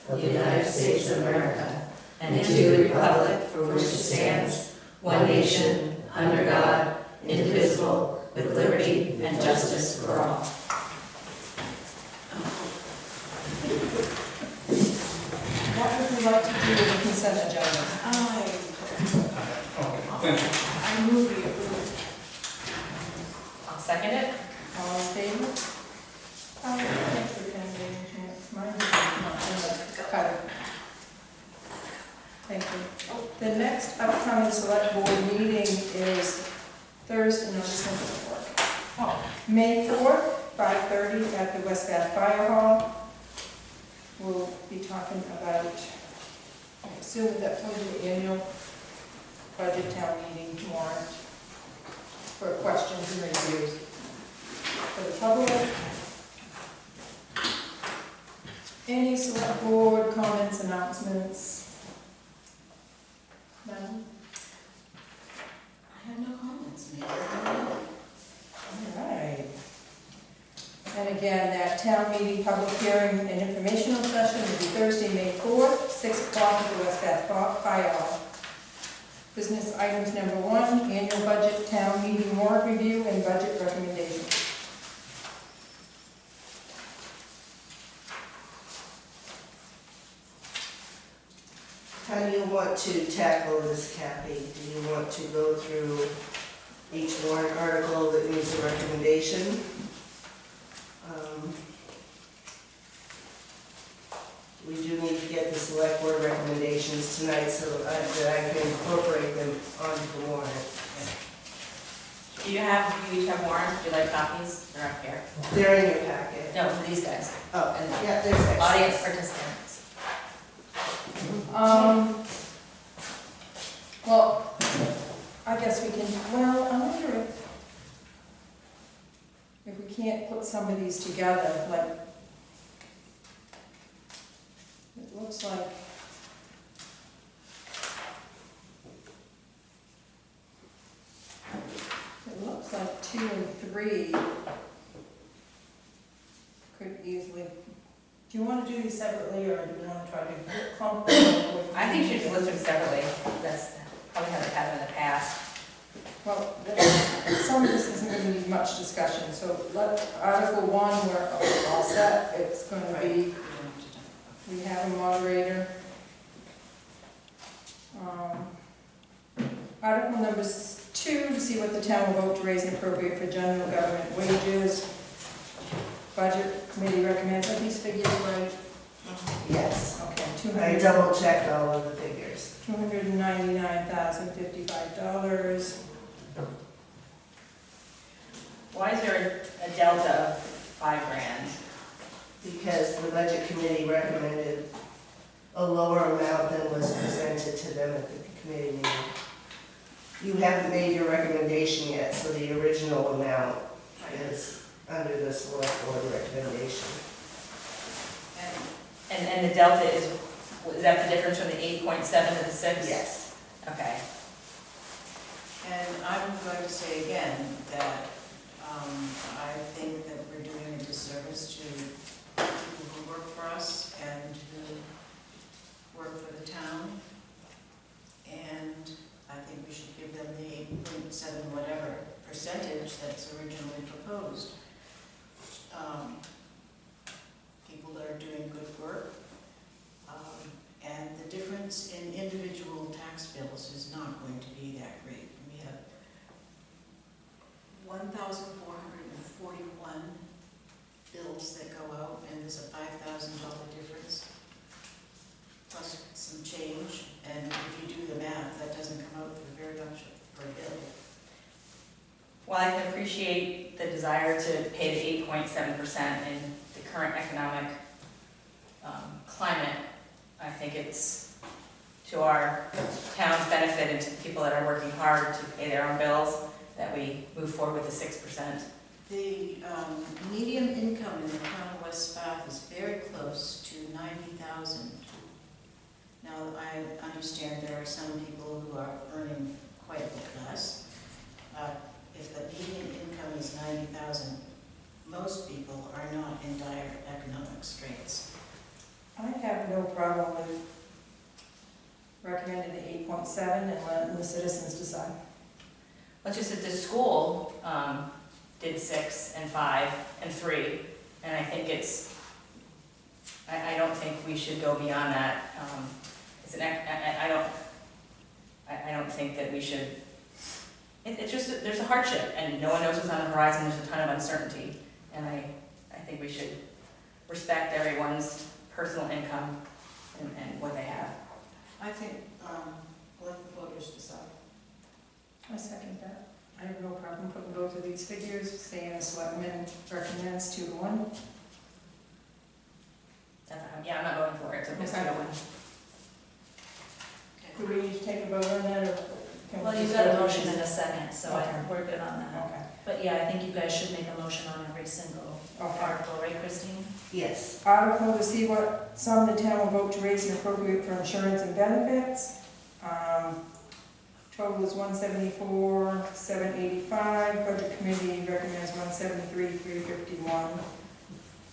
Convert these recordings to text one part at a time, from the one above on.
of the United States of America, and to the republic for which it stands, one nation, under God, indivisible, with liberty and justice for all. What would you like to do with the consent agenda? I move we approve. I'll second it. All in favor? Thanks for attending. Mine is not in the cutter. Thank you. The next upcoming select board meeting is Thursday, no, this one doesn't work. Oh, May 4th, 5:30 at the West Bath Fire Hall. We'll be talking about, I assume that's going to be the annual budget town meeting warrant for questions and reviews for the public. Any select board comments, announcements? None? I have no comments, Mayor. All right. And again, that town meeting, public hearing and informational session will be Thursday, May 4th, 6 o'clock at the West Bath Fire Hall. Business items number 1, annual budget town meeting warrant review and budget recommendations. How do you want to tackle this, Kathy? Do you want to go through each warrant article that needs a recommendation? We do need to get the select board recommendations tonight so that I can incorporate them onto the warrant. Do you each have warrants? Do you like copies? They're up here. They're in your packet. No, for these guys. Oh, And yeah, there's extras. audience participants. Well, I guess we can, well, I wonder if we can't put some of these together, like, it looks like, it looks like 2 and 3 could easily, do you want to do these separately, or do you want to try to clump them? I think you should list them separately. That's probably how they've had them in the past. Well, some of this isn't going to need much discussion, so let Article 1, we're all set. It's going to be, we have a moderator. Article number 2, to see what the town will vote to raise and appropriate for general government wages. Budget committee recommends, are these figures right? Yes. Okay, I double checked all of the figures. $299,055. Why is there a delta of $5,000? Because the budget committee recommended a lower amount than was presented to them at the committee meeting. You haven't made your recommendation yet, so the original amount is under the select board recommendation. And the delta is that the difference from the 8.7 to the 6? Yes. Okay. And I'm going to say again that I think that we're doing a disservice to people who work for us and who work for the town. And I think we should give them the 8.7 whatever percentage that's originally proposed. People that are doing good work. And the difference in individual tax bills is not going to be that great. We have 1,441 bills that go out, and there's a $5,000 difference, plus some change. And if you do the math, that doesn't come out for very much per bill. Well, I can appreciate the desire to pay the 8.7% in the current economic climate. I think it's to our town's benefit and to the people that are working hard to pay their own bills that we move forward with the 6%. The median income in the town of West Bath is very close to $90,000. Now, I understand there are some people who are earning quite a bit less. If the median income is $90,000, most people are not in dire economic straits. I have have no problem with recommending the 8.7 and letting the citizens decide. Well, it's just that the school did 6 and 5 and 3, and I think I don't think we should go beyond that. I don't think that we should, it's just, there's a hardship, and no one knows what's on the horizon, there's a ton of uncertainty, and I think we should respect everyone's personal income and what they have. I think, let the voters decide. I second that. I have no problem putting both of these figures, saying the selectmen recommends 2 to 1. Yeah, I'm not voting for it, so it's Okay. a win. Do we need to take a vote on that, or? can we Well, you've just got a vote? motion in a second, so Okay. we're good on that. Okay. But yeah, I think you guys should make a motion on every single Okay. article, right, Christine? Yes. Article to see what sum the town will vote to raise and appropriate for insurance and benefits. Total is 174,785. Budget committee recommends 173,351.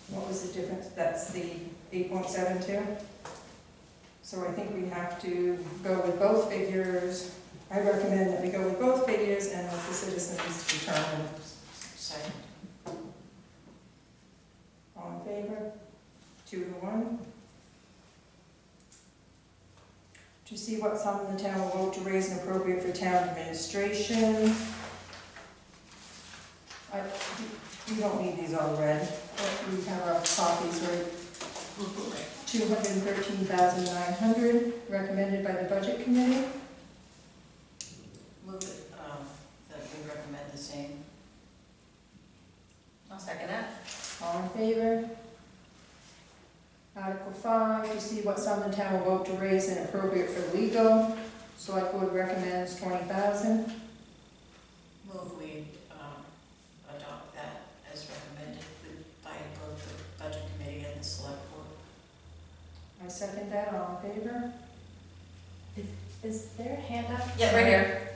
What was the difference? That's the 8.72. So I think we have to go with both figures. I recommend that we go with both figures and let the citizens determine. Second. All in favor? 2 to 1. To see what sum the town will vote to raise and appropriate for town administration. We don't need these all read, but we have our copies, right? 213,900, recommended by the budget committee. Move it, that we recommend the same. I'll second that. All in favor? Article 5, to see what sum the town will vote to raise and appropriate for legal. Select board recommends 20,000. Move we adopt that as recommended by both the budget committee and the select board. I second that, all in favor? Is there a hand up? Yeah, right here.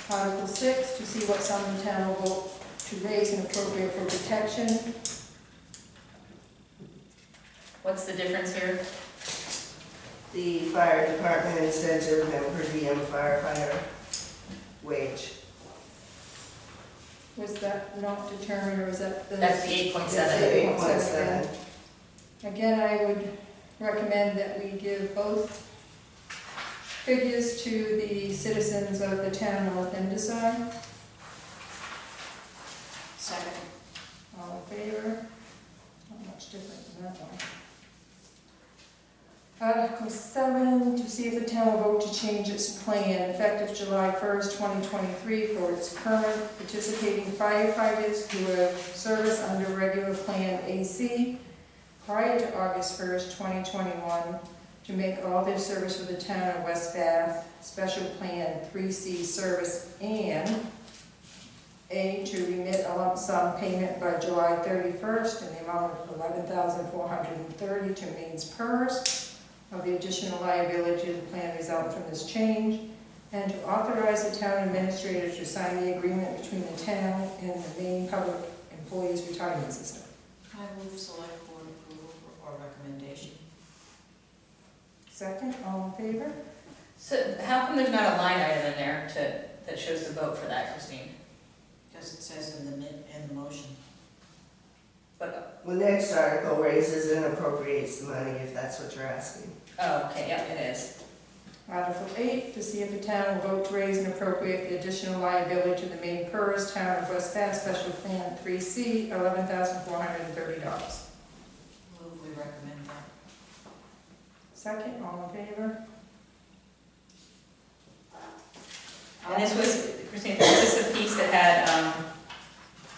Article 6, to see what sum the town will vote to raise and appropriate for protection. What's the difference here? The fire department incentive and per diem firefighter wage. Was that not determined, or was that the? That's the 8.7. 8.7. Again, I would recommend that we give both figures to the citizens of the town and let them decide. Second. All in favor? Not much different than that one. Article 7, to see if the town will vote to change its plan effective July 1st, 2023 for its current participating firefighters who have service under regular plan AC prior to August 1st, 2021 to make all their service with the town of West Bath special plan 3C service, and A, to remit a lump sum payment by July 31st in the amount of $11,430 to mains PERS of the additional liability of the plan resulting from this change, and to authorize the town administrator to sign the agreement between the town and the Maine Public Employees Retirement System. I move select board approval or recommendation. Second, all in favor? So how come there's not a line item in there that shows the vote for that, Christine? Because it says in the motion. But, The next article raises and appropriates the money, if that's what you're asking. oh, okay, yeah, it is. Article 8, to see if the town will vote to raise and appropriate the additional liability to the Maine PERS Town of West Bath Special Plan 3C, $11,430. Move we recommend that. Second, all in favor? And this was, Christine, this is the piece that had,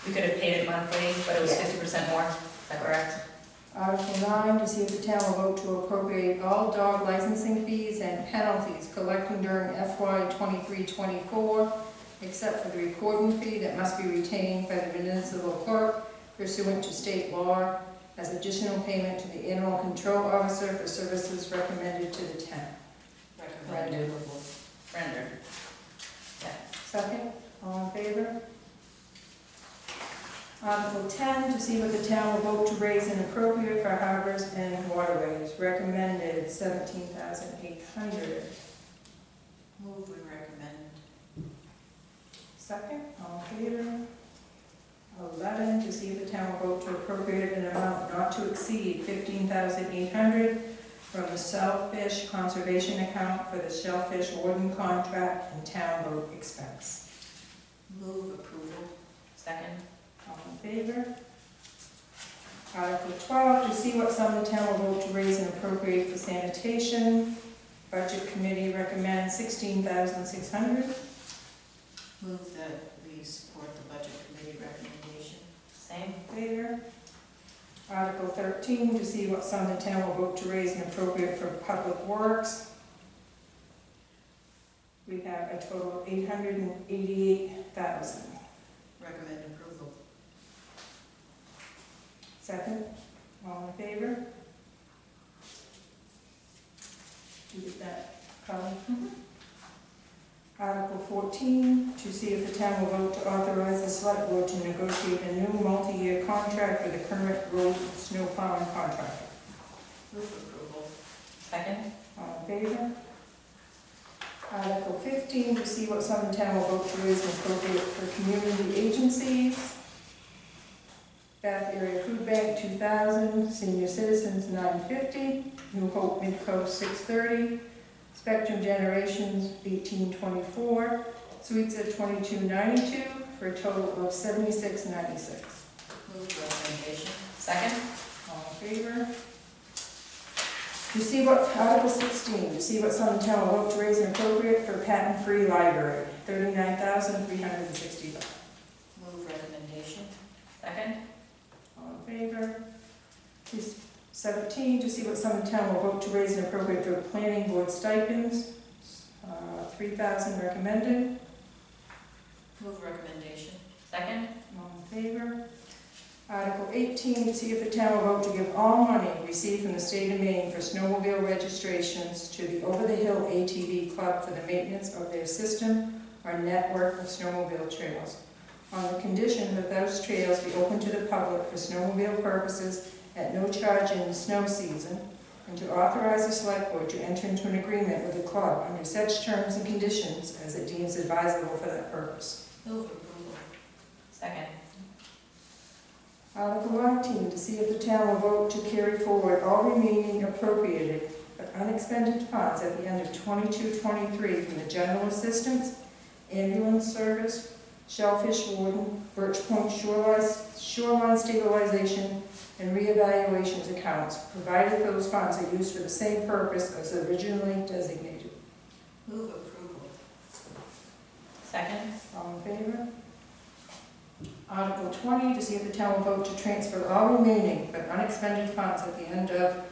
we could have paid it monthly, but it was 50% more, is that correct? Article 9, to see if the town will vote to appropriate all dog licensing fees and penalties collected during FY 23-24, except for the recording fee that must be retained by the municipal clerk pursuant to state law as additional payment to the animal control officer for services recommended to the town. Recommend approval. Render. Yeah. Second, all in favor? Article 10, to see what the town will vote to raise and appropriate for harbors and waterways, recommended $17,800. Move and recommend. Second, all in favor? 11, to see if the town will vote to appropriate an amount not to exceed $15,800 from the Shellfish Conservation Account for the Shellfish Warden contract and town boat expense. Move approval. Second. All in favor? Article 12, to see what sum the town will vote to raise and appropriate for sanitation. Budget committee recommends $16,600. Move that we support the budget committee recommendation. Same. In favor? Article 13, to see what sum the town will vote to raise and appropriate for public works. We have a total of $888,000. Recommend approval. Second, all in favor? You get that, Colin? Article 14, to see if the town will vote to authorize the select board to negotiate a new multi-year contract with the current road snow plowing contractor. Move approval. Second. All in favor? Article 15, to see what sum the town will vote to raise and appropriate for community agencies. Bath Area Food Bank, $2,000, Senior Citizens, $950, New Hope Midcoast, $630, Spectrum Generations, $1824, Suites at $22.92, for a total of $76.96. Move recommendation. Second. All in favor? To see what, Article 16, to see what sum the town will vote to raise and appropriate for patent-free library, $39,360. Move recommendation. Second. All in favor? 17, to see what sum the town will vote to raise and appropriate for planning board stipends, $3,000 recommended. Move recommendation. Second. All in favor? Article 18, to see if the town will vote to give all money received from the state of Maine for snowmobile registrations to the Over the Hill ATV Club for the maintenance of their system or network of snowmobile trails, on the condition that those trails be open to the public for snowmobile purposes at no charge in the snow season, and to authorize the select board to enter into an agreement with the club under such terms and conditions as it deems advisable for that purpose. Move approval. Second. Article 19, to see if the town will vote to carry forward all remaining appropriated but unexpended funds at the end of 22-23 from the general assistance, ambulance service, shellfish warden, Birch Point shoreline stabilization, and reevaluations accounts, provided those funds are used for the same purpose as originally designated. Move approval. Second. All in favor? Article 20, to see if the town will vote to transfer all remaining but unexpended funds at the end of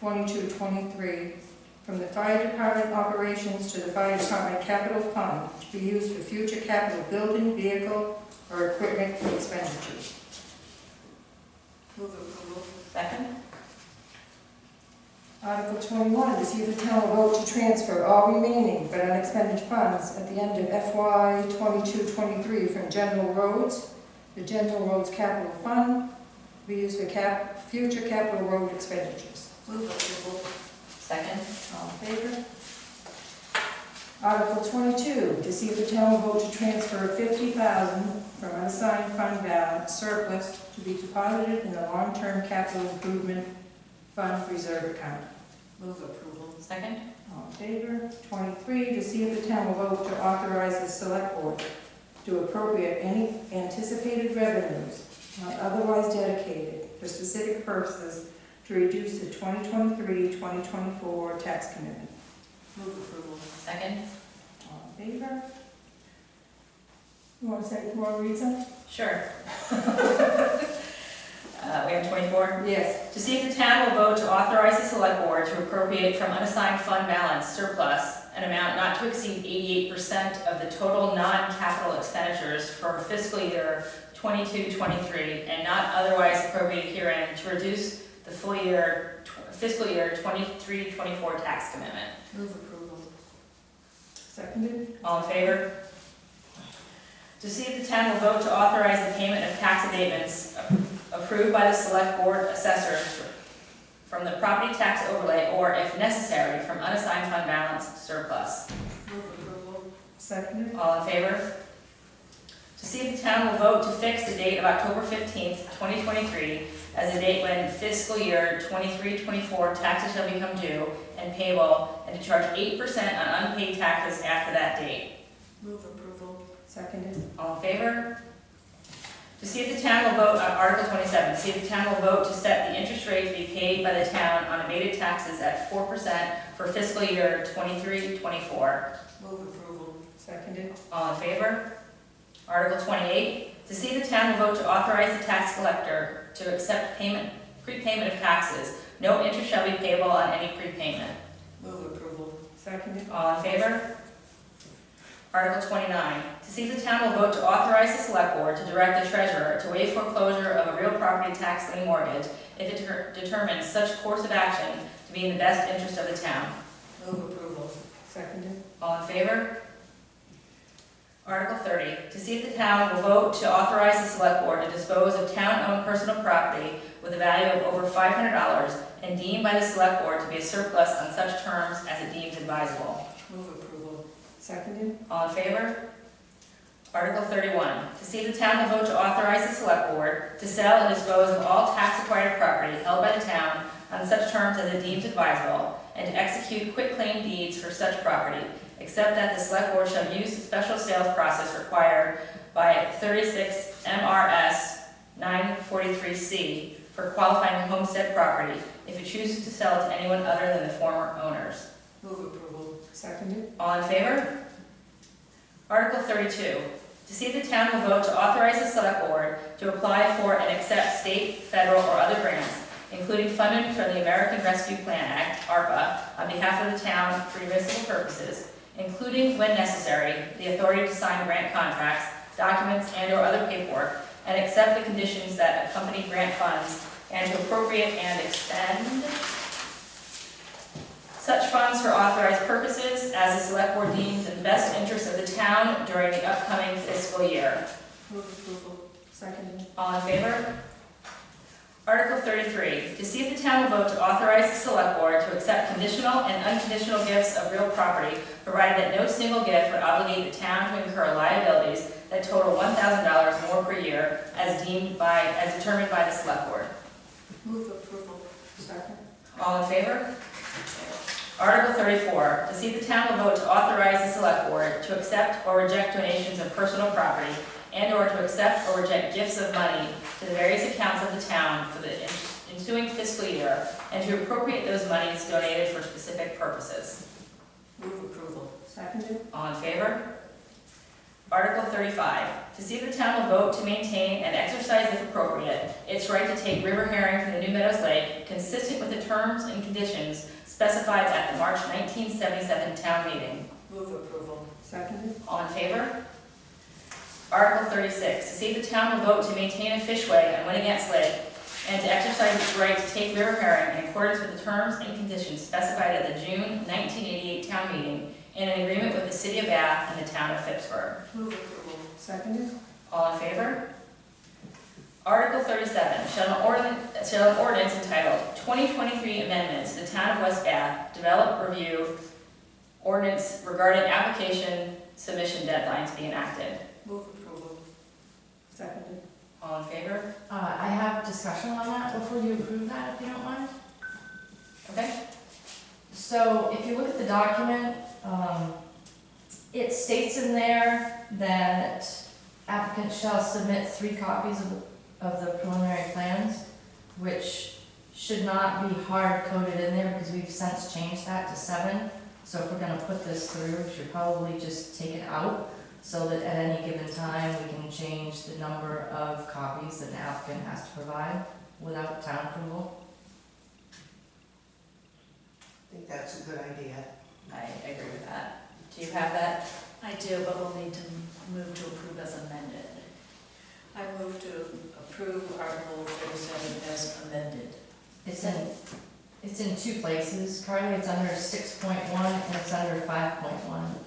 22-23 from the fire department operations to the fire department capital fund to be used for future capital building, vehicle, or equipment expenditures. Move approval. Second. Article 21, to see if the town will vote to transfer all remaining but unexpended funds at the end of FY 22-23 from general roads, the general roads capital fund, to be used for future capital road expenditures. Move approval. Second. All in favor? Article 22, to see if the town will vote to transfer $50,000 from unassigned fund balance surplus to be deposited in the long-term capital improvement fund reserve account. Move approval. Second. All in favor? 23, to see if the town will vote to authorize the select board to appropriate any anticipated revenues not otherwise dedicated for specific purposes to reduce the 2023-2024 tax commitment. Move approval. Second. All in favor? You want to say more reason? Sure. We have 24. Yes. To see if the town will vote to authorize the select board to appropriate from unassigned fund balance surplus an amount not to exceed 88% of the total non-capital expenditures for fiscal year 22-23 and not otherwise appropriated herein to reduce the full year fiscal year 23-24 tax commitment. Move approval. Seconded? All in favor? To see if the town will vote to authorize the payment of tax abatements approved by the select board assessors from the property tax overlay, or if necessary, from unassigned fund balance surplus. Move approval. Seconded. All in favor? To see if the town will vote to fix the date of October 15th, 2023 as the date when fiscal year 23-24 taxes shall become due and payable, and to charge 8% on unpaid taxes after that date. Move approval. Seconded. All in favor? To see if the town will vote on Article 27, to see if the town will vote to set the interest rate to be paid by the town on abated taxes at 4% for fiscal year 23-24. Move approval. Seconded. All in favor? Article 28, to see if the town will vote to authorize the tax collector to accept prepayment of taxes. No interest shall be payable on any prepayment. Move approval. Seconded. All in favor? Article 29, to see if the town will vote to authorize the select board to direct the treasurer to waive foreclosure of a real property tax lien mortgage if it determines such course of action to be in the best interest of the town. Move approval. Seconded. All in favor? Article 30, to see if the town will vote to authorize the select board to dispose of town-owned personal property with a value of over $500 and deemed by the select board to be a surplus on such terms as it deems advisable. Move approval. Seconded. All in favor? Article 31, to see if the town will vote to authorize the select board to sell and dispose of all tax-acquired property held by the town on such terms as it deems advisable, and to execute quitclaim deeds for such property, except that the select board shall use the special sales process required by 36 MRS 943C for qualifying homestead property if it chooses to sell it to anyone other than the former owners. Move approval. Seconded. All in favor? Article 32, to see if the town will vote to authorize the select board to apply for and accept state, federal, or other grants, including funding from the American Rescue Plan Act, ARPA, on behalf of the town for municipal purposes, including, when necessary, the authority to sign grant contracts, documents, and/or other paperwork, and accept the conditions that accompany grant funds, and to appropriate and expend such funds for authorized purposes as the select board deems in the best interest of the town during the upcoming fiscal year. Move approval. Seconded. All in favor? Article 33, to see if the town will vote to authorize the select board to accept conditional and unconditional gifts of real property, provided that no single gift would obligate the town to incur liabilities that total $1,000 more per year as determined by the select board. Move approval. Second. All in favor? Article 34, to see if the town will vote to authorize the select board to accept or reject donations of personal property and/or to accept or reject gifts of money to the various accounts of the town for the ensuing fiscal year, and to appropriate those monies donated for specific purposes. Move approval. Seconded. All in favor? Article 35, to see if the town will vote to maintain and exercise, if appropriate, its right to take river herring from the New Meadows Lake, consistent with the terms and conditions specified at the March 1977 town meeting. Move approval. Seconded. All in favor? Article 36, to see if the town will vote to maintain a fishway on Winnegats Lake and to exercise its right to take river herring in accordance with the terms and conditions specified at the June 1988 town meeting in an agreement with the City of Bath and the town of Phippsburg. Move approval. Seconded. All in favor? Article 37, shall an ordinance entitled 2023 Amendments to the Town of West Bath develop, review, ordinance regarding application submission deadlines be enacted. Move approval. Seconded. All in favor? I have discussion on that before you approve that, if you don't mind. Okay. So if you look at the document, it states in there that applicants shall submit 3 copies of the preliminary plans, which should not be hard-coded in there because we've since changed that to 7. So if we're gonna put this through, we should probably just take it out so that at any given time, we can change the number of copies that an applicant has to provide without town approval. I think that's a good idea. I agree with that. Do you have that? I do, but we'll need to move to approve as amended. I move to approve Article 37 as amended. It's in 2 places, Carly. It's under 6.1 and it's under 5.1.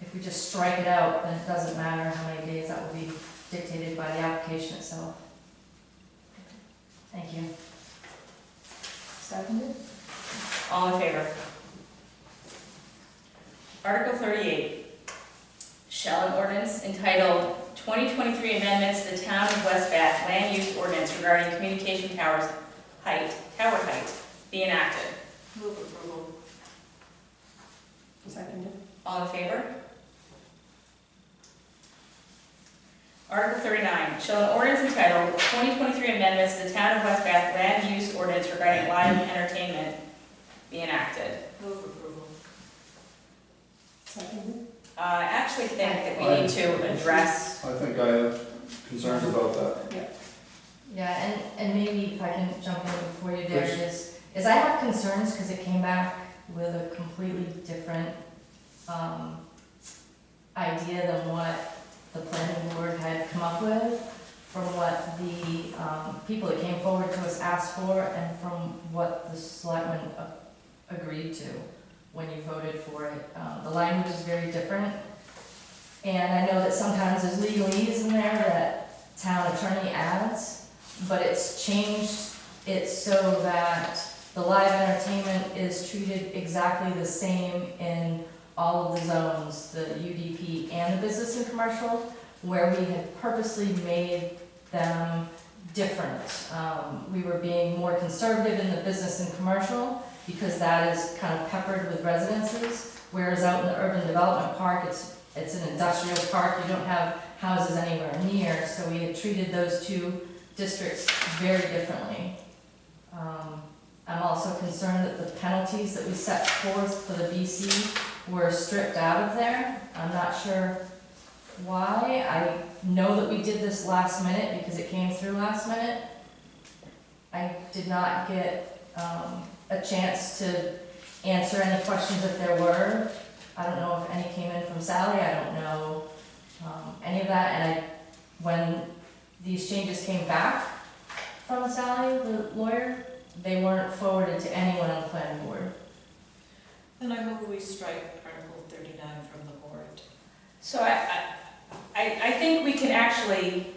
If if we just strike it out, then it doesn't matter how many days, that will be dictated by the application itself. Thank you. Seconded? All in favor? Article 38, shall an ordinance entitled 2023 Amendments to the Town of West Bath Land Use Ordinance regarding communication tower height, be enacted? Move approval. Seconded? All in favor? Article 39, shall an ordinance entitled 2023 Amendments to the Town of West Bath Land Use Ordinance regarding live entertainment be enacted? Move approval. Seconded? I actually think that we need to address, I think I have concerns about that. Yeah, and maybe if I can jump in before you, Derek, Please. is I have concerns because it came back with a completely different idea than what the planning board had come up with, from what the people that came forward to us asked for, and from what the selectmen agreed to when you voted for it. The language is very different, and I know that sometimes there's legalese in there that town attorney adds, but it's changed it so that the live entertainment is treated exactly the same in all of the zones, the UDP and the business and commercial, where we had purposely made them different. We were being more conservative in the business and commercial because that is kind of peppered with residences, whereas out in the urban development park, it's an industrial park, you don't have houses anywhere near, so we had treated those two districts very differently. I'm also concerned that the penalties that we set forth for the BC were stripped out of there. I'm not sure why. I know that we did this last minute because it came through last minute. I did not get a chance to answer any questions if there were. I don't know if any came in from Sally, I don't know any of that, and when these changes came back from Sally, the lawyer, they weren't forwarded to anyone on the planning board. Then I move we strike Article 39 from the warrant. so I think we can actually,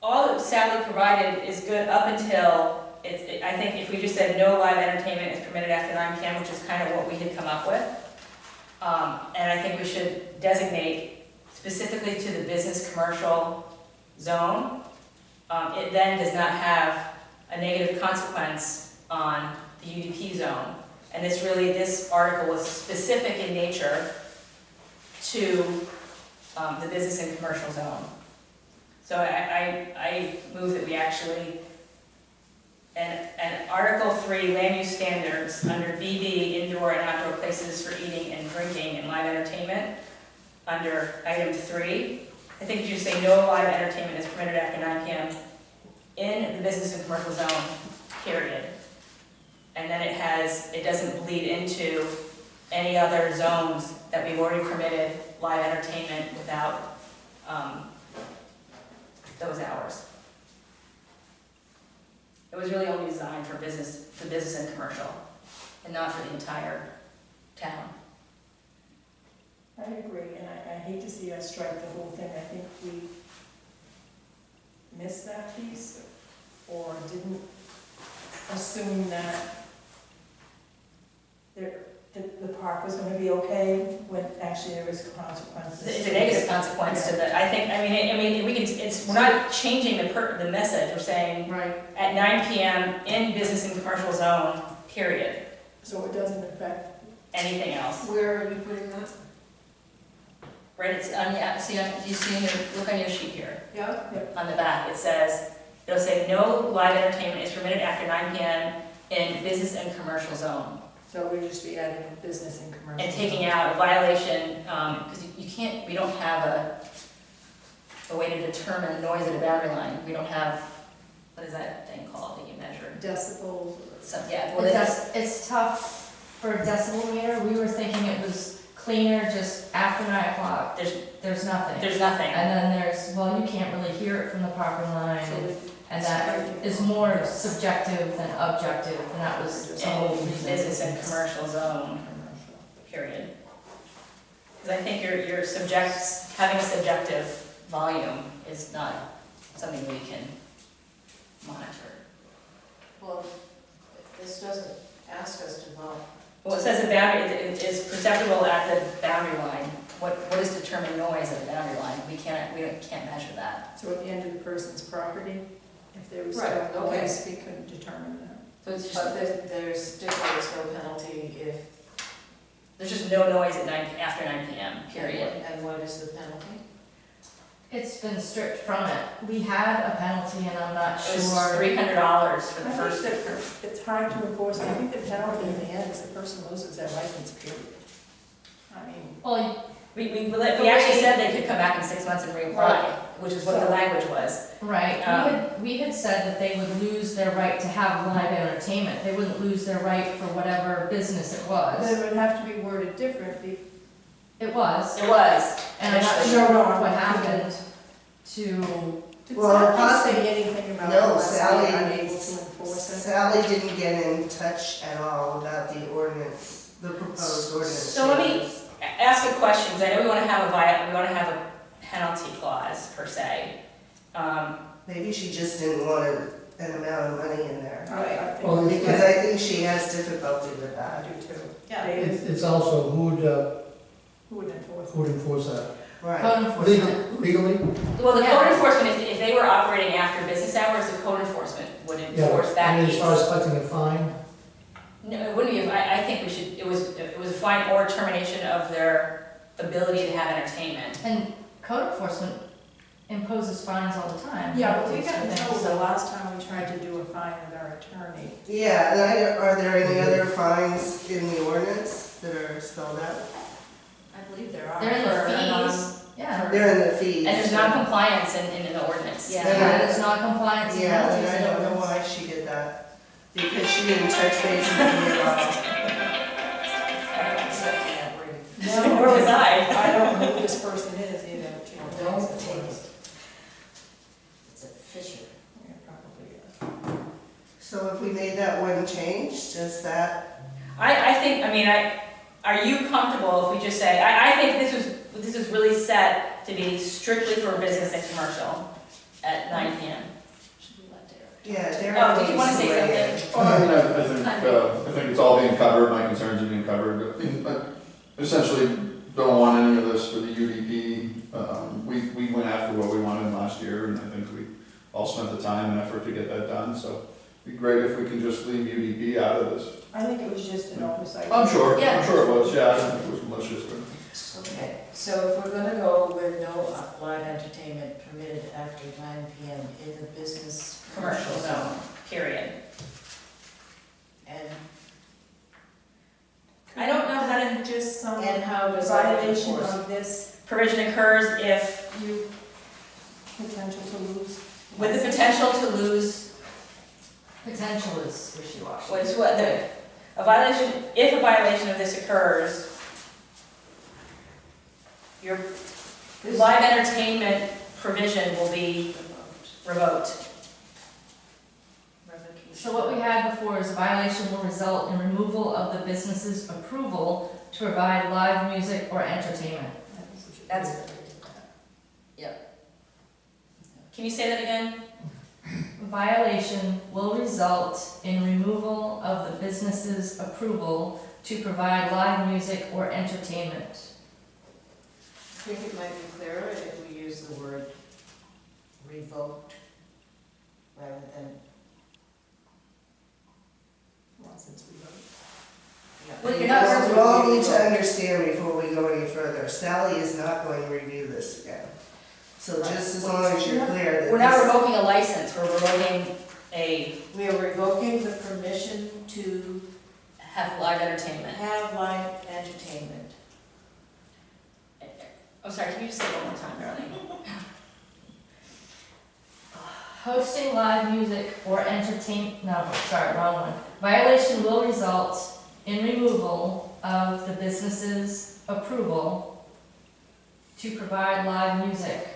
all that Sally provided is good up until, I think if we just said no live entertainment is permitted after 9 p.m., which is kind of what we had come up with. And I think we should designate specifically to the business commercial zone. It then does not have a negative consequence on the UDP zone. And this article was specific in nature to the business and commercial zone. So I move that we actually, and Article 3, land use standards, under BB, indoor and outdoor places for eating and drinking and live entertainment, under item 3, I think you should say no live entertainment is permitted after 9 p.m. in the business and commercial zone, period. And then it doesn't bleed into any other zones that we've already permitted live entertainment without those hours. It was really only designed for business and commercial, and not for the entire town. I agree, and I hate to see us strike the whole thing. I think we missed that piece, or didn't assume that the park was gonna be okay, when actually there was consequences. It's a negative consequence to the, I mean, we can, we're not changing the message, we're saying Right, at 9 p.m. in business and commercial zone, period. so it doesn't affect, Anything else? Where are you putting that? Right, it's on do you see look on your sheet here, Yeah. on the back, it'll say no live entertainment is permitted after 9 p.m. in business and commercial zone. so we'd just be adding business and commercial. And taking out a violation, because we don't have a way to determine noise at a boundary line. We don't have, what is that thing called that you measure? Decibels. Yeah, well, that's, It's tough for a decibel meter. We were thinking it was cleaner just after 9 o'clock. There's nothing. there's nothing. And then you can't really hear it from the property line, and that is more subjective than objective, and that was the whole In reason. business and commercial zone. period. Because I think having a subjective volume is not something we can monitor. Well, this doesn't ask us to vote. Well, it says a boundary is perceptible at the boundary line. What is determined noise at the boundary line? We can't measure that. So at the end of the person's property, if there was Right, still okay. noise, we couldn't determine that. So it's just, But there's stipulates no penalty if. there's just no noise at after 9 p.m., period. And what is the penalty? It's been stripped from it. We had a penalty and I'm not It was sure. $300 for the I first. think that it's hard to enforce. I think the penalty in the end is the person loses their license, period. I mean, Well, We actually said they could come back in 6 months and reapply, which is what the language was. right, we had said that they would lose their right to have live entertainment. They wouldn't lose their right for whatever business it was. then it would have to be worded differently. It was, It was. and I'm not No, sure no, I'm what not happened to, Did Well, Sally possibly- say anything about No, us Sally- being unable to enforce it? Sally didn't get in touch at all about the ordinance, the proposed ordinance. So let me changes. ask a question, because I know we want to have a penalty clause per se. Maybe she just didn't want an amount of money in there. I think Well, Because I think she has difficulty with I that. do too. Yeah. It's also Who would enforce it? who'd enforce that? Right. code enforcement. Legally? Well, the Yeah. code enforcement, if they were operating after business hours, the code enforcement would Yeah, enforce that and piece. as far as collecting a fine, No, it wouldn't be, I think we should, it was a fine or termination of their ability to have entertainment. And code enforcement imposes fines all the time. Yeah, but we got in So- trouble the last time we tried to do a fine with our attorney. Yeah, and are there any other fines in the ordinance that are spelled out? I believe there are. They're in For a the fees, yeah. They're in the fees. And there's non-compliance in the ordinance. Yeah, Yeah. there's non-compliance and Yeah, penalties. and I don't know why she did that. Because she didn't touch base with me at all. I don't accept that wording. No, Where was I? I don't know who this person is either. Don't take it. It's a Fisher. Yeah, probably, yeah. So if we made that one change, does that, I think, are you comfortable if we just say, I think this was really set to be strictly for business and commercial at 9 p.m. Should we let Derek? yeah, Derek. Oh, did you want to needs say weigh in. something? I think it's all being covered, my concerns are being covered. I essentially don't want any of this for the UDP. We went after what we wanted last year, and I think we all spent the time and effort to get that done, so it'd be great if we can just leave UDP out of this. I think it was just an oversight. I'm sure Yeah. it was, yeah, I don't think it was malicious. Okay, so if we're gonna go with no live entertainment permitted after 9 PM in the business Commercial zone, period. And, I don't know how to, Just some and how does that violation enforce? of this, provision occurs if, you, potential to lose. with the potential to lose, Potential is wishy-washy. if a violation of this occurs, your live entertainment provision will be revoked. So what we had before is a violation will result in removal of the business's approval to provide live music or entertainment. That's- Can you say that again? Violation will result in removal of the business's approval to provide live music or entertainment. I think it might be clearer if we use the word revoked rather than, Well, since we voted. Well, you're yeah. not- You all need to understand before we go any further, Sally is not going to review this again. So just as long as you're clear that We're not this- revoking a license, we're revoking We are revoking the permission to have live entertainment. have live entertainment. Oh, sorry, can you just say it one more time, Darlene? Hosting live music or wrong one. Violation will result in removal of the business's approval to provide live music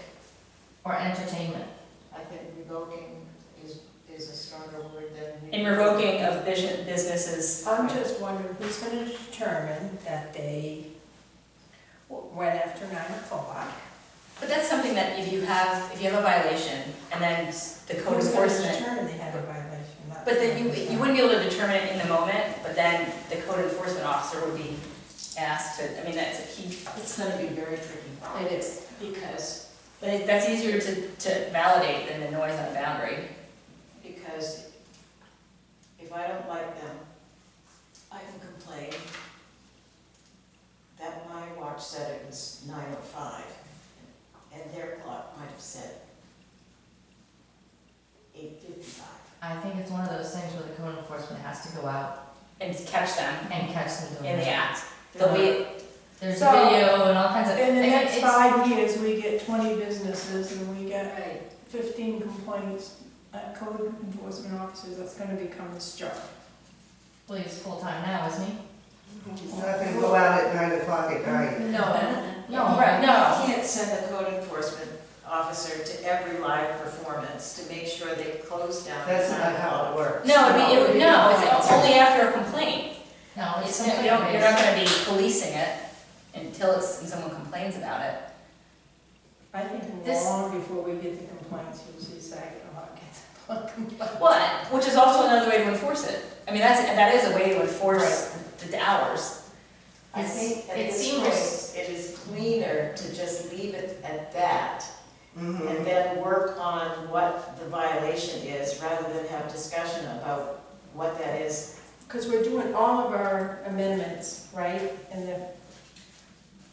or entertainment. I think revoking is is a stronger word than. In revoking of businesses. I'm just wondering who's gonna determine that they went after 9 o'clock? But that's something that if you have a violation, and then the code Who's gonna enforcement, determine they had a violation? Not but then the you wouldn't be able to determine it in the moment, but then the code enforcement officer would be asked to, I mean, that's a key, It's gonna be very tricky. It is, because, but that's easier to validate than the noise on a boundary. because if I don't like them, I can complain that my watch said it was 9:05, and their clock might have said 8:55. I think it's one of those things where the code enforcement has to go out And catch them and catch them doing in the it. act. There'll be, There's So, video and all kinds of. In the I mean, next it's- 5 years, we get 20 businesses and we get Right. 15 complaints at code enforcement officers, that's gonna become his job. Well, he's full-time now, isn't he? He's not gonna go out at 9 o'clock at night. No, right, no. You can't send a code enforcement officer to every live performance to make sure they close down. That's not how it works. no, it's only after a complaint. No, it's It's, you're not gonna be policing it until someone complains about it. I think This- long before we get the complaints, you'll see Saginaw gets a complaint. What? Which is also another way to enforce it. I mean, that is a way to enforce the hours. I think at It this seems- point, it is cleaner to just leave it at that, Mhm. and then work on what the violation is, rather than have discussion about what that is. Because we're doing all of our amendments, right, in the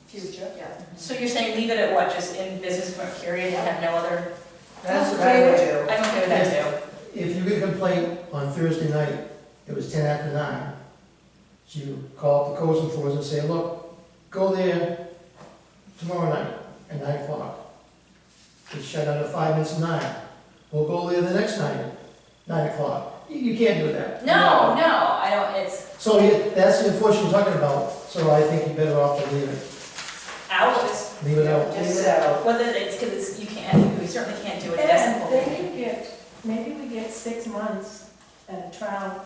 future. Yeah. So you're saying leave it at what, just in business period, and have no other, That's what I would do. I'm okay with that too. If you get a complaint on Thursday night, it was 10 after 9, so you call up the codes enforcement and say, look, go there tomorrow night at 9 o'clock. It's shut down at 5 minutes to 9. We'll go there the next night at 9 o'clock. You can't do that. No, I don't, it's So that's the enforcement you're talking about, so I think you're better off to leave it. hours. Leave it out. Leave it out. Whether it's, because you can't, we certainly can't do a decibel And then reading. you get, maybe we get 6 months at a trial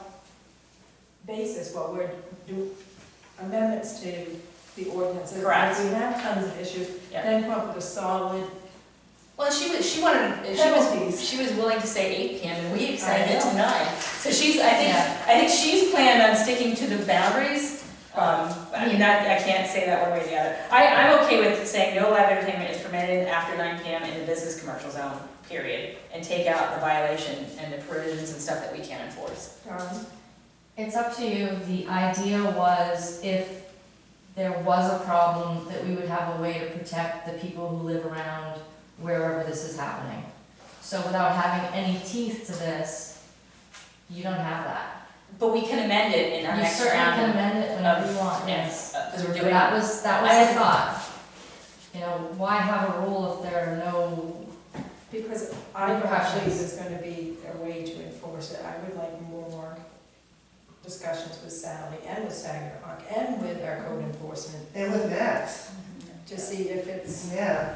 basis while we're do amendments to the ordinances. Correct. If we have tons of issues, Yeah. then come up with a solid Well, she was willing to say 8 PM, and we extended it to 9. So I think she's planned on sticking to the boundaries. I mean, I can't say that one way or the other. I'm okay with saying no live entertainment is permitted after 9 PM in the business commercial zone, period, and take out the violation and the provisions and stuff that we can't enforce. It's up to you. The idea was if there was a problem, that we would have a way to protect the people who live around wherever this is happening. So without having any teeth to this, you don't have that. But we can amend it in our You next certainly can round. amend it whenever you want, yes. Because we're But doing, that was the I- thought. You know, why have a rule if there are no, Because I don't believe Repercussions. there's gonna be a way to enforce it. I would like more discussions with Sally and with Saginaw and with our code enforcement And with Max, to see if it's yeah,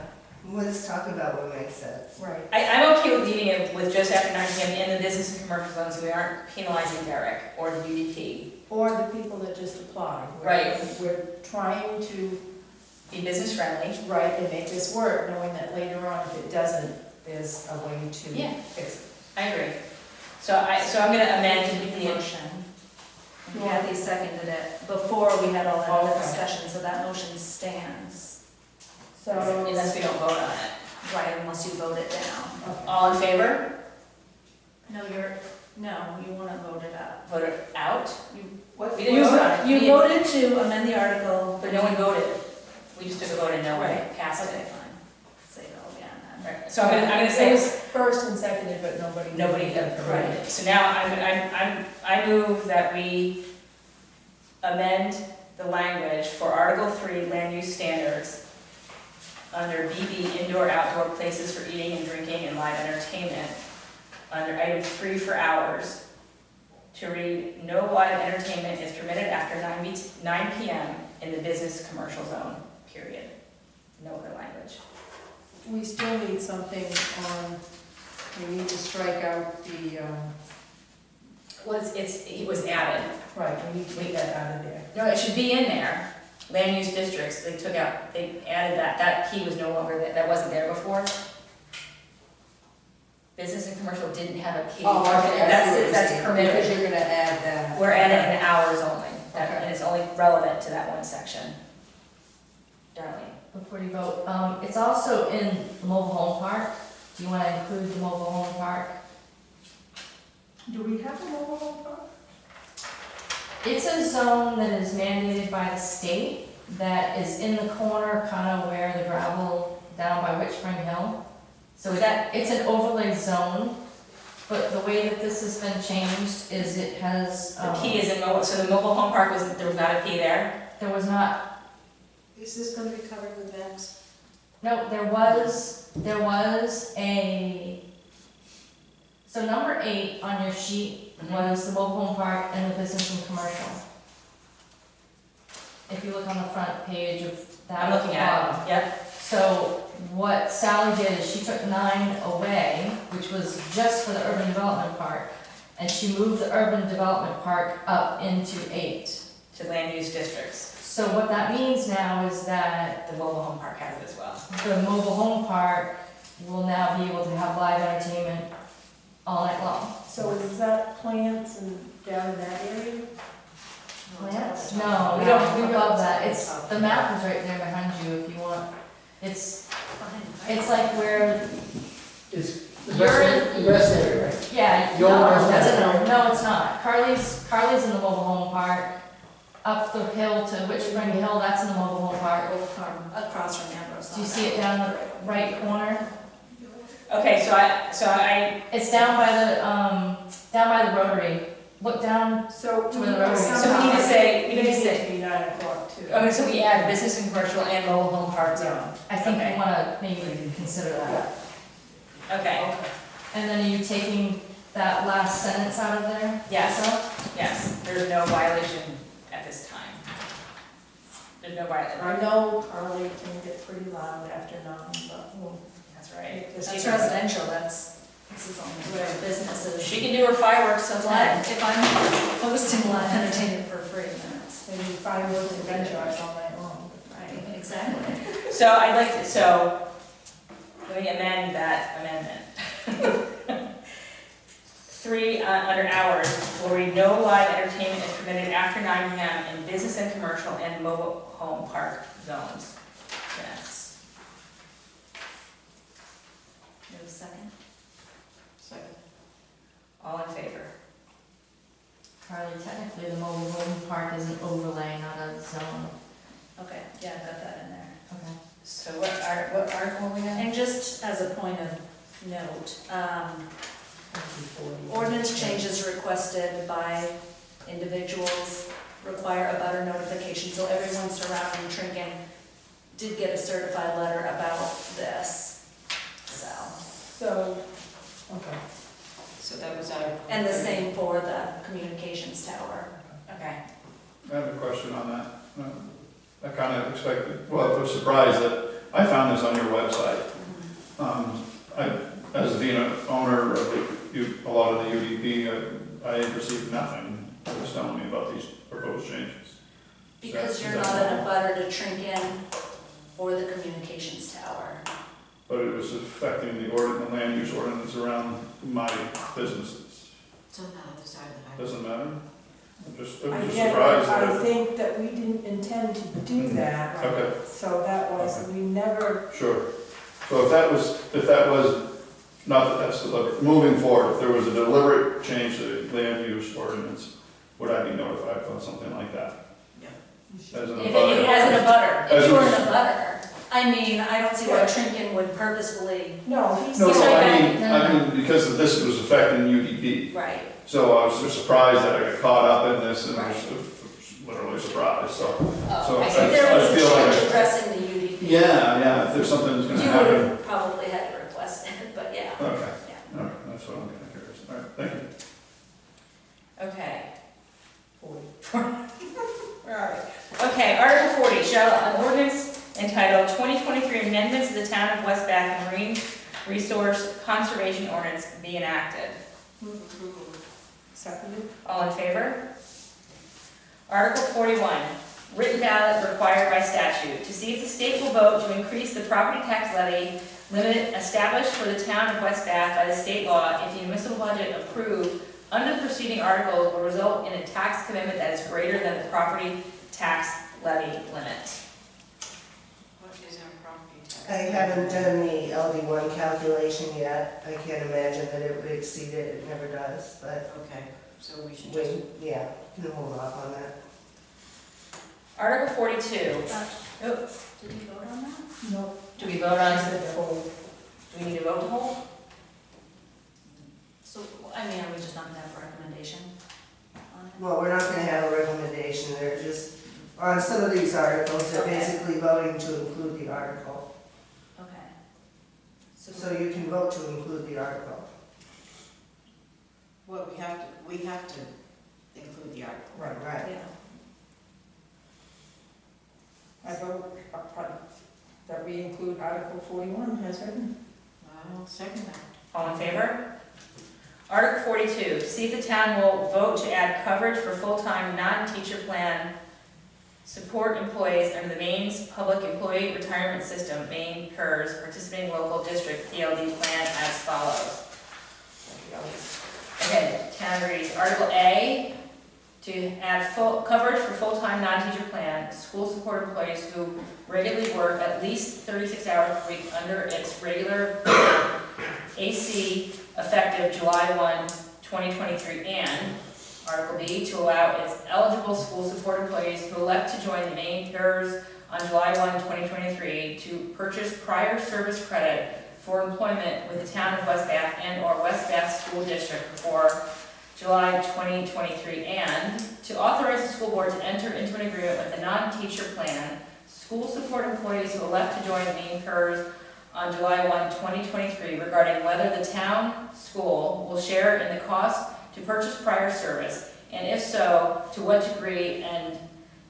let's talk about what makes sense. right. I'm okay with leaving it with just after 9 PM in the business and commercial zones, so we aren't penalizing Derek or the UDP. Or the people that just apply. Right. We're trying to Be business friendly. write and make this work, knowing that later on, if it doesn't, there's a way to Yeah. fix it. I agree. So I'm gonna amend The the, motion. Kathy seconded it before we had all that other Okay. discussion, so that motion stands. So, unless we don't vote on it. Right, unless you vote it down. okay. All in favor? No, you wanna vote it up. Vote it out? What? We didn't vote on it. You voted to amend the article. But no one voted. We just took a vote and no one Right. passed Okay, it. fine. Say it all again then. Right. So I'm gonna It say, was first and seconded, but nobody. nobody approved it. So now I move that we amend the language for Article 3, land use standards, under BB, indoor, outdoor places for eating and drinking and live entertainment, under item 3 for hours, to read, no live entertainment is permitted after 9 PM in the business commercial zone, period. No other language. We still need something on We need to strike out the, Well, it was added. right, we need to take that out of there. No, it should be in there. Land use districts, they took out, they added that key was no longer, that wasn't there before. Business and commercial didn't have a key. Oh, okay, I see what you're That's saying. permitted. Because you're gonna add that. We're adding in hours only, Okay. and it's only relevant to that one section. Darlene? Before you vote, it's also in the mobile home park. Do you wanna include the mobile home park? Do we have a mobile home park? It's a zone that is mandated by the state that is in the corner, kind of where the gravel down by Witch Spring Hill. So it's an overlay zone, but the way that this has been changed is it has. The key is in mobile, so the mobile home park there was not a key there? There was not, Is this gonna be covered with maps? no, there was a, so number 8 on your sheet was the mobile home park and the business and commercial. If you look on the front page of that. I'm looking at bottom. it, yep. So what Sally did is she took 9 away, which was just for the urban development park, and she moved the urban development park up into 8. To land use districts. So what that means now is that The mobile home park has it as well. the mobile home park will now be able to have live entertainment all night long. So is that plants and down in that area? Plants? No, We no, don't- we love that. It's, the map is right there behind you if you want. It's like where, It's the You're rest area, right? yeah, Your no, one's that's no, it's not. Carly's in the mobile home park. Up the hill to Witch Spring Hill, that's in the mobile home park. Across from Ambrose. Do you see it down the right corner? Okay, so I, It's down by the rotary. Look down, So To the road. so we need to say, we need to Maybe say, it to be 9 o'clock too. okay, so we add business and commercial and mobile home park zone. I think Okay. you wanna maybe consider that. Okay, And then are you taking that last sentence out of there? Yes. Also? yes, there's no violation at this time. There's no violation, I know Carly can get pretty loud after 9, but we'll that's right. That's residential, this is only where businesses. She can do her fireworks till Live, 10. if I'm hosting live entertainment for free, then it's, maybe fireworks and gun shots all night long. right, exactly. So I'd like to, so, let me amend that amendment. 3, under hours, will read no live entertainment is permitted after 9 PM in business and commercial and mobile home park zones. Yes. You have a second? Second. All in favor? Carly, technically the mobile home park is an overlay, not a zone. Okay, yeah, I got that in there. Okay. So what article are we on? And just as a point of note, ordinance changes requested by individuals require a butter notification, so everyone surrounding Trinken did get a certified letter about this, so. So, okay. So that was our. And the same for the communications tower. Okay. I have a question on that. I kind of expected, well, I was surprised that I found this on your website. As being an owner of a lot of the UDP, I received nothing that was telling me about these proposed changes. Because you're Is that not in a wrong? butter to Trinken or the communications tower. But it was affecting the land use ordinance around my businesses. It's on the other side of the highway. Doesn't matter? I'm just surprised Again, that. I think that we didn't intend to do that. Okay. So that was, we never, Sure. So if that was, not that that's deliberate, moving forward, if there was a deliberate change to the land use ordinance, would I be notified on something like that? As an If abutter? it has an abutter. As If you're a- in a butter, I mean, I don't see why Trinken would purposefully, no, he's. No, He's no, right back. I mean, because this was affecting UDP. right, So I was just surprised that I got caught up in this and was literally surprised, so. So I think there I was a feel like change I- addressing the UDP. Yeah, if there's something that's gonna You would happen. have probably had to request it, but yeah. Okay, Yeah. all right, that's what I'm kind of curious. All right, thank you. Okay. 40. Where are we? Okay, Article 40, shall an ordinance entitled 2023 Amendments to the Town of West Bath and Marine resource conservation ordinance be enacted. Move approval. Seconded? All in favor? Article 41, written ballot required by statute. To see if the state will vote to increase the property tax levy limit established for the town of West Bath by the state law if the municipal budget approved under the preceding articles will result in a tax commitment that is greater than the property tax levy limit. What is our property tax? I haven't done the LD1 calculation yet. I can't imagine that it would exceed it. It never does, but Okay, so we should just, yeah, can hold off on that. Article 42. Did you vote on that? No. Do we vote on, do we need to vote to hold? So, I mean, are we just not gonna have a recommendation on it? Well, we're not gonna have a recommendation. They're just, on some of these articles, they're Okay. basically voting to include the article. Okay. So you can vote to include the article. well, we have to include the article. Right. Yeah. I vote that we include Article 41 as written. I'll second that. All in favor? Article 42, see if the town will vote to add coverage for full-time, non-teacher plan support employees under the Maine's Public Employee Retirement System, Maine PERS, participating local district PLD plan as follows. Okay, town reads, Article A, to add full coverage for full-time, non-teacher plan, school support employees who regularly work at least 36 hours per week under its regular AC effective July 1, 2023, and Article B, to allow its eligible school support employees who elect to join the Maine PERS on July 1, 2023, to purchase prior service credit for employment with the town of West Bath and/or West Bath School District before July 2023, and to authorize the school board to enter into an agreement with the non-teacher plan school support employees who elect to join the Maine PERS on July 1, 2023, regarding whether the town school will share in the cost to purchase prior service, and if so, to what degree, and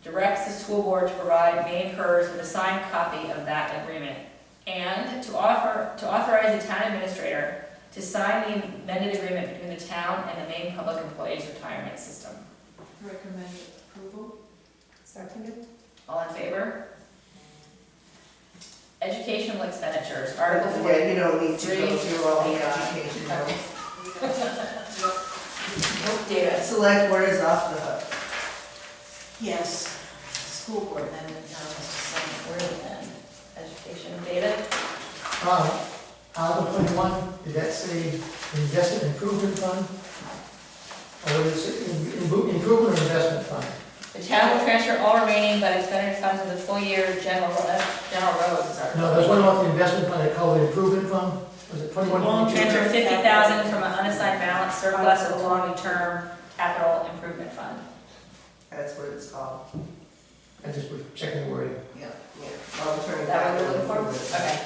directs the school board to provide Maine PERS with a signed copy of that agreement, and to authorize the town administrator to sign the amended agreement between the town and the Maine Public Employees Retirement System. Recommend approval? Seconded? All in favor? Educational expenditures, Article 4. Yeah, you don't need to go Three. through all the Yeah. education. Data. Select board is off the hook. Yes, school board, then the town has to sign it. Where is it then? Education data? Article 21, did that say investment improvement fund? Or is it improvement or investment fund? The town will transfer all remaining but expended funds of the full year general roads. Is our- No, there's one about the investment fund, they call it improvement fund. Was it 21? Will transfer 50,000 from an unassigned balance surplus of the long-term capital improvement fund. That's what it's called. I just was checking the wording. Yeah. Yeah. Long-term Is that what you're looking for? improvement. Okay.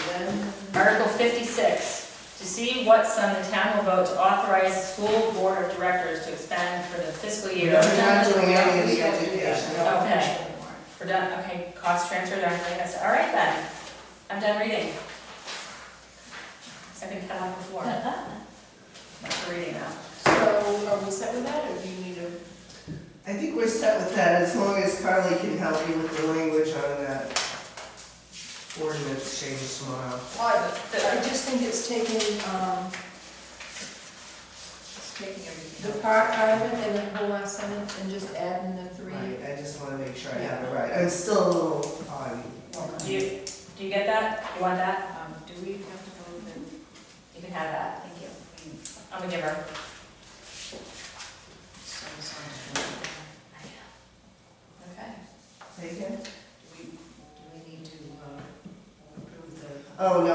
Then, Article 56, to see what sum the town will vote to authorize the school board of directors to expend for the fiscal year. We're not doing any of the education. Okay. We're done, okay, cost transfers, all right then. I'm done reading. I've been cut off before. Not for reading now. So, are we set with that, or do you need a? I think we're set with that, as long as Carly can help you with the language on that ordinance change tomorrow. I just think it's taking, it's taking everything. the part out of it and the whole last sentence and just adding the three. Right, I just wanna make sure I have it right. I'm still a little on. Do you get that? You want that? Do we have to go with it? You can have that, thank you. I'm a giver. So it's on. Okay. Say again? Do we need to approve the? Oh, no,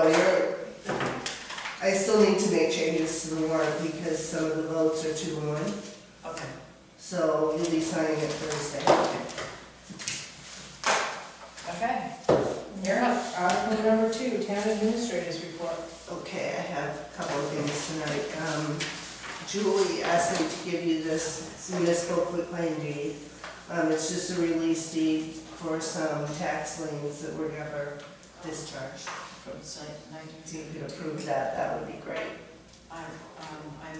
I still need to make changes to the warrant because some of the votes are 2-1. Okay. So you'll be signing it Thursday. Okay. You're up. Article number 2, town administrators report. Okay, I have a couple of things tonight. Julie asked me to give you this municipal quitclaim deed. It's just a release deed for some tax liens that were never discharged. From site If you 19. could approve that, that would be great. I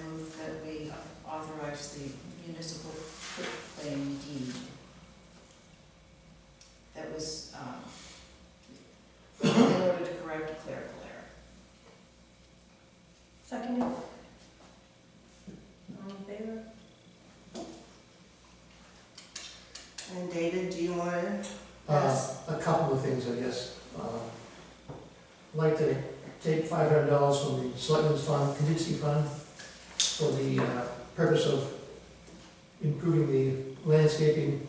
move that we authorize the municipal quitclaim deed. That was, in order to correct a clerical error. Seconded. All in favor? And David, do you want to? A couple of things, I guess. I'd like to take $500 from the Selectmen's Fund, contingency fund, for the purpose of improving the landscaping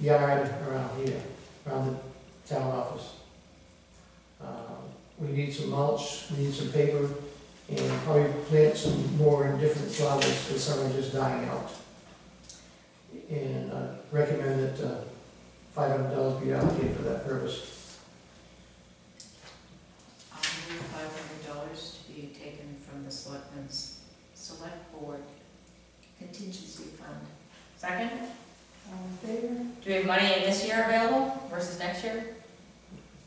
yard around here, around the town office. We need some mulch, we need some paper, and probably plant some more different flowers that some are just dying out. And I recommend that $500 be allocated for that purpose. I'll move $500 to be taken from the selectmen's select board contingency fund. Second? All in favor? Do we have money in this year available versus next year?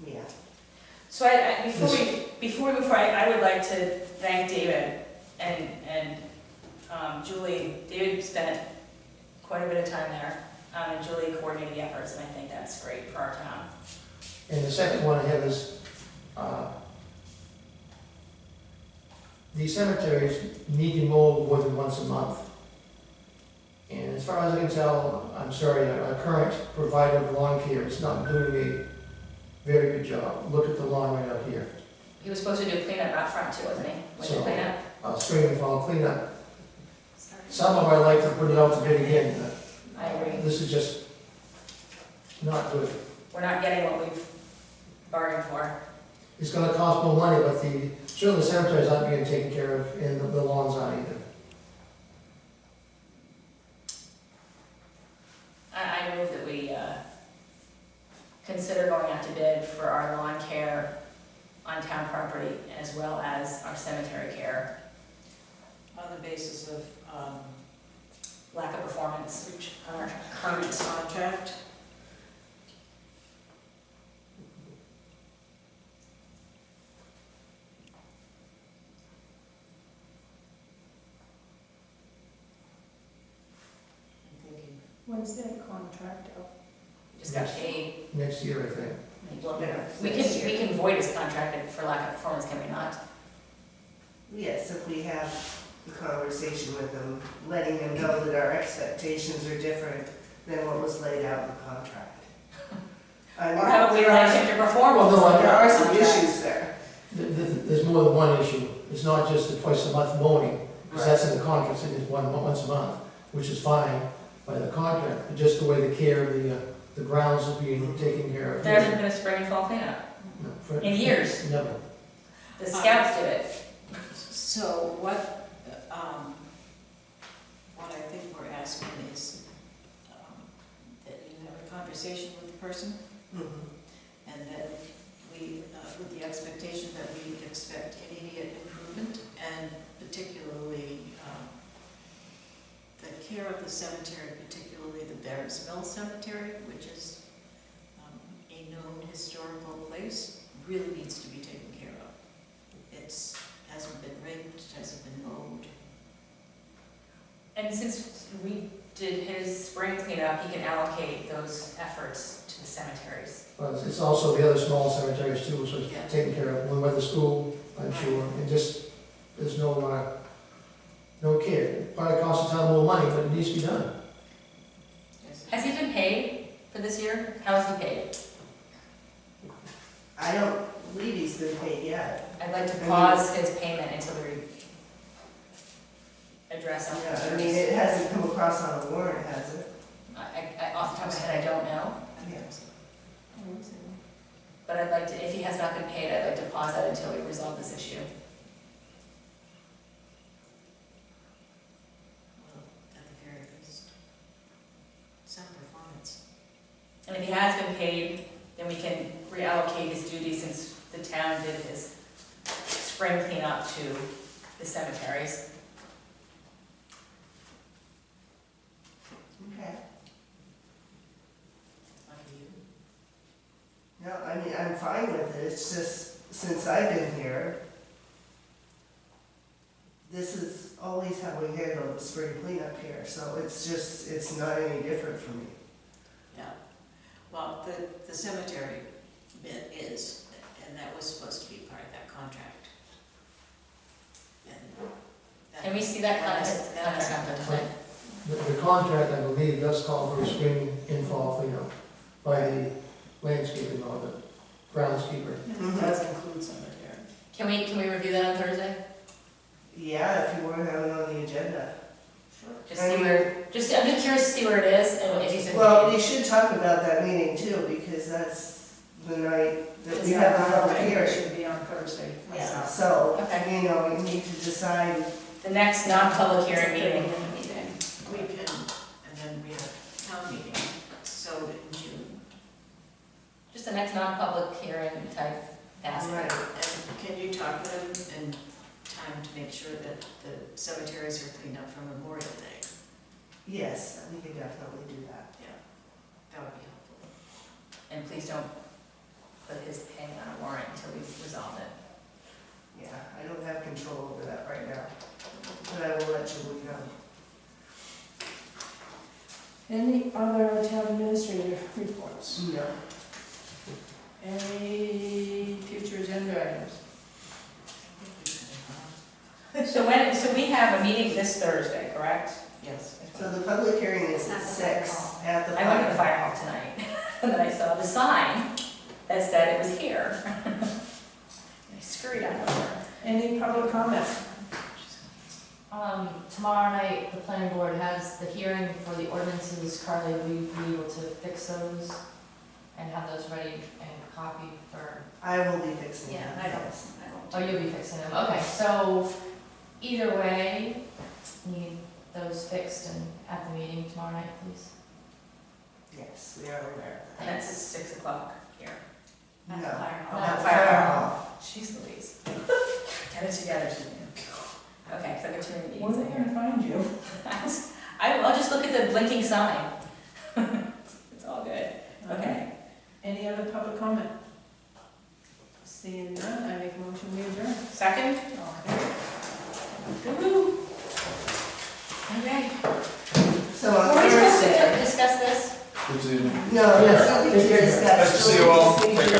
Yeah. So before we move forward, I would like to thank David and Julie. David spent quite a bit of time there, and Julie coordinated the efforts, and I think that's great for our town. And the second one I have is, these cemeteries need to mow more than once a month. And as far as I can tell, I'm sorry, our current provider of lawn care is not doing a very good job. Look at the lawn right out here. He was supposed to do cleanup out front too, wasn't he? Winter So- cleanup? Spring and fall cleanup. Some of I like to put it out to bid again, but I agree. this is just not good. We're not getting what we've bargained for. It's gonna cost more money, but certainly the cemeteries aren't being taken care of, and the lawns aren't either. I move that we consider going out to bid for our lawn care on town property as well as our cemetery care. On the basis of, Lack of performance on our current current. contract. I'm thinking, When's that contract up? We just got paid. Next year, I think. Well, Yeah, We next can, year. we can void his contract for lack of performance, can we not? Yes, if we have the conversation with them, letting them know that our expectations are different than what was laid out in the contract. I mean, Or how we there like are- him to perform? Well, no, with There are some contract? issues there. There's more than one issue. It's not just the twice a month mowing, because that's in the contract, it's once a month, which is fine by the contract, but just the way the care of the grounds is being taken care of. There hasn't been a spring and fall cleanup. No, for- in years. Never. The scouts did it. so what I think we're asking is that you have a conversation with the person, Mhm. and that we, with the expectation that we expect immediate improvement, and particularly the care of the cemetery, particularly the Barrett's Mill Cemetery, which is a known historical place, really needs to be taken care of. It's, hasn't been raked, hasn't been mowed. And since we did his spring cleanup, he can allocate those efforts to the cemeteries. But it's also the other small cemeteries too, so Yeah. it's taken care of, one by the school, I'm sure, and just, there's no care. It probably costs the town more money, but it needs to be done. Has he been paid for this year? How is he paid? I don't believe he's been paid yet. I'd like to pause his payment until we address our Yeah, I concerns. mean, it hasn't come across on a warrant, has it? Off the top of my head, I don't know, Yes. but I'd like to, if he has not been paid, I'd like to pause that until we resolve this issue. Well, at the very least, some performance. And if he has been paid, then we can reallocate his duties since the town did his spring cleanup to the cemeteries. Okay. No, I mean, I'm fine with it, it's just, since I've been here, this is always how we handle the spring cleanup here, so it's not any different for me. Yeah, well, the cemetery bit is, and that was supposed to be part of that contract. And that- Can we see that that's- contract on Thursday? The contract, I believe, does call for a spring and fall cleanup by the landscaping or the groundskeeper. It does include cemetery. Can we review that on Thursday? Yeah, if you want to have it on the agenda. Just I see mean- where, I'm just curious to see where it is and if you said. Well, we should talk about that meeting too, because that's the night that we have the public It hearing. should be on Thursday, myself. So, Okay. you know, we need to decide, The next non-public hearing meeting. We can, and then we have town meeting, so in June. Just the next non-public hearing type ask. right, And can you talk to them in time to make sure that the cemeteries are cleaned up for Memorial Day? yes, we can definitely do that. That would be helpful. And please don't put his pay on a warrant until we resolve it. Yeah, I don't have control over that right now, but I will let you know. Any other town administrative reports? No. Any future agenda items? So we have a meeting this Thursday, correct? Yes. So the public hearing is at At the 6 fire at the I went to the fire. fire hall tonight, and then I saw the sign that said it was here. I scurried on over. Any public comment? Tomorrow night, the planning board has the hearing for the ordinances. Carly, will you be able to fix those and have those ready and copy for, I will be fixing it. Yeah, I don't. oh, you'll be fixing them, okay, so either way, need those fixed and at the meeting tomorrow night, please. Yes, we are aware of And that's at 6 o'clock here. that. At the No. fire hall. At the Fire fire hall. hall. Jeez Louise. Get it together, Julian. Okay, so I got too many Where meetings are in they here. gonna find you? I'll just look at the blinking sign. It's all good. Okay. Any other public comment? Seeing none, I make a motion we adjourn. Second? Woo-hoo. Okay. So on Were we supposed Thursday. to discuss this? Good seeing you. No, Yeah. there's nothing to discuss. Nice to see you all. Take care.